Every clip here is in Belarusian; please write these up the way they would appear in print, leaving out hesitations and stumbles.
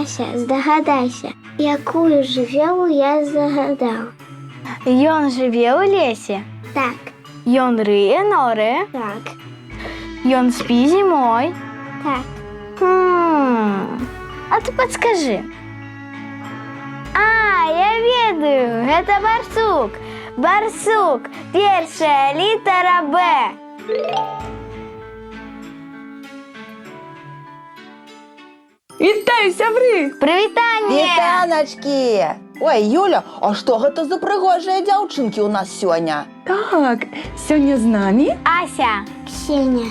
Ася, здагадайся, якую жывёлу я загадаў. Ён жыве ў лесе. Так, Ён рые норы. так, Ён спі зімой. так. А ты падскажы. Я ведаю, гэта барсук. Барсук, першая літара Б. Вітаю, сябры! Прывітанне! Вітаначкі! Ой, Юля, а што гэта за прыгожыя дзяўчынкі ў нас сёння? Так, сёння з намі Ася. Ксеня.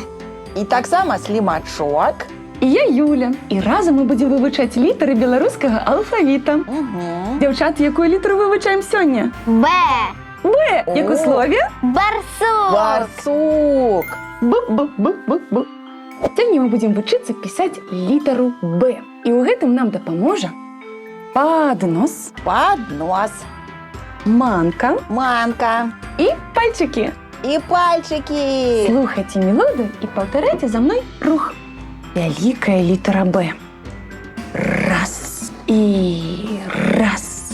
І таксама слімачок. і я Юля. І разам мы будзем вывучаць літары беларускага алфавіта. Дзяўчат, якую літару вывучаем сёння? Б. Б, як у О. слове? Барсук. Барсук. Б. Сёння мы будзем вучыцца пісаць літару Б. І ў гэтым нам дапаможа паднос, Паднос. манка Манка. і пальчыкі. І пальчики. Слухайце мелодыю і паўтарайце за мной рух. Вялікая літара Б. Раз. І раз.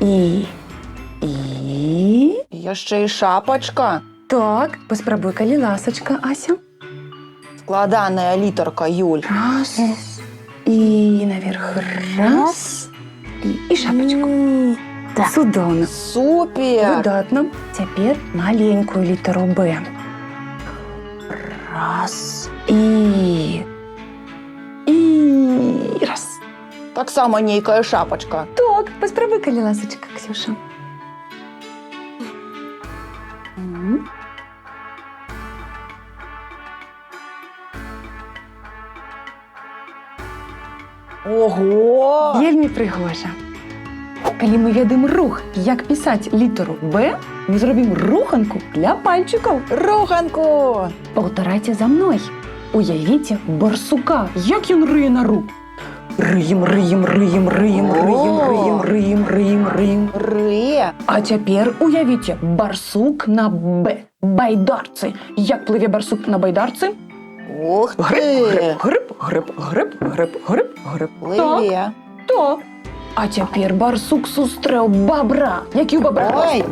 І. Яшчэ і шапачка. Так, паспрабуй, калі ласачка, Ася. Складаная літарка, Юль. Раз. І наверх. Раз. І шапочку. Так. Цудоўна. Супер. Выдатна. Цяпер маленькую літару Б. Раз. І раз. Таксама нейкая шапачка. Так, паспрабуй, калі ласачка, Ксюша. Ого! Вельмі прыгожа. Калі мы ведаем рух, як пісаць літару Б, мы зробім руханку для пальчыкаў. Руханку. Паўтарайце за мной. Уявіце барсука, як ён рые нору. Рыем. Рые. А цяпер уявіце барсук на Б. Байдарцы. Як плыве барсук на байдарцы? Ух ты. Грып. Плыве. Так. А цяпер барсук сустрэў бабра. Які ў бабра? Ой.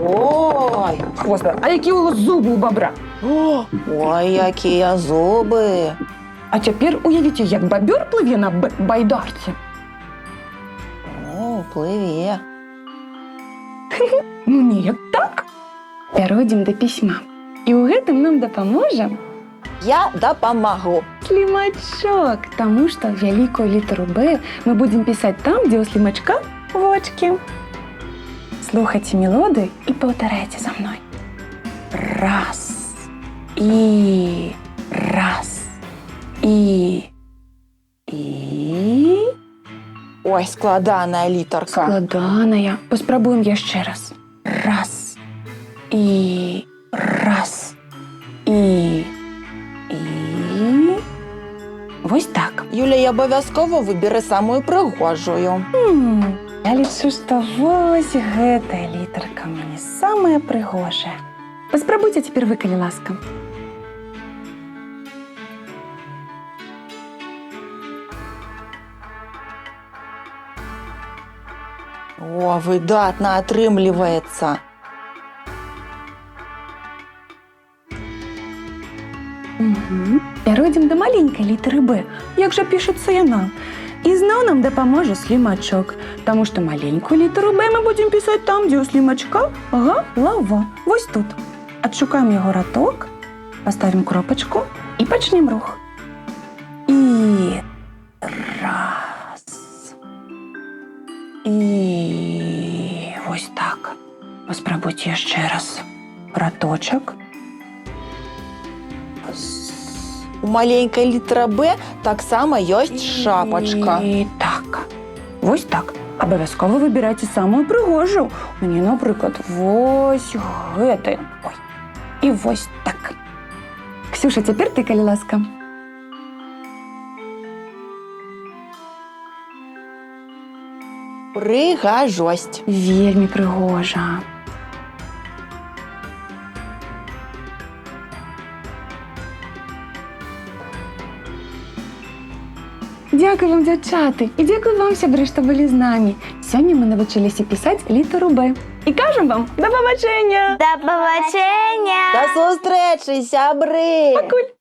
Ой. Хвоста. А які ў зубы ў бабра? Ой, якія зубы. А цяпер уявіце, як бабёр плыве на байдарцы. О, плыве. Ну, неяк так. Пяройдзем да пісьма. І ў гэтым нам дапаможа Я дапамагу. слімачок, таму што вялікую літару Б мы будзем пісаць там, дзе ў слімачка вочкі. Слухайце мелодыю і паўтарайце за мной. Раз. І. Раз. І. Ой, складаная літарка. Складаная. Паспрабуем яшчэ раз. Раз. І. Раз. І. Вось так. Юля, абавязкова выберы самую прыгожую. Я лічу, што вось гэтая літарка мне самая прыгожая. Паспрабуйце цяпер вы, калі ласка. О, выдатна атрымліваецца. Пяройдзем да маленькай літары Б. Як жа пішацца яна? І зноў нам дапаможа слімачок, таму што маленькую літару Б мы будзем пісаць там, дзе ў слімачка галава. Вось тут. Адшукаем яго раток, паставім кропачку і пачнем рух. І раз. І вось так. Паспрабуйце яшчэ раз. Раточак. У маленькай літара Б таксама ёсць шапачка. І так. Вось так. Абавязкова выбірайце самую прыгожую. Мне, напрыклад, вось гэты. Ой. І вось так. Ксюша, цяпер ты, калі ласка. Прыгажосць. Вельмі прыгожа. Дякую вам, дзяўчаты, і дзякую вам, сябры, што былі з намі. Сёння мы навучыліся пісаць літару Б. І кажам вам, да пабачэння! До побачення! До сустрэчы, сябры! Пакуль!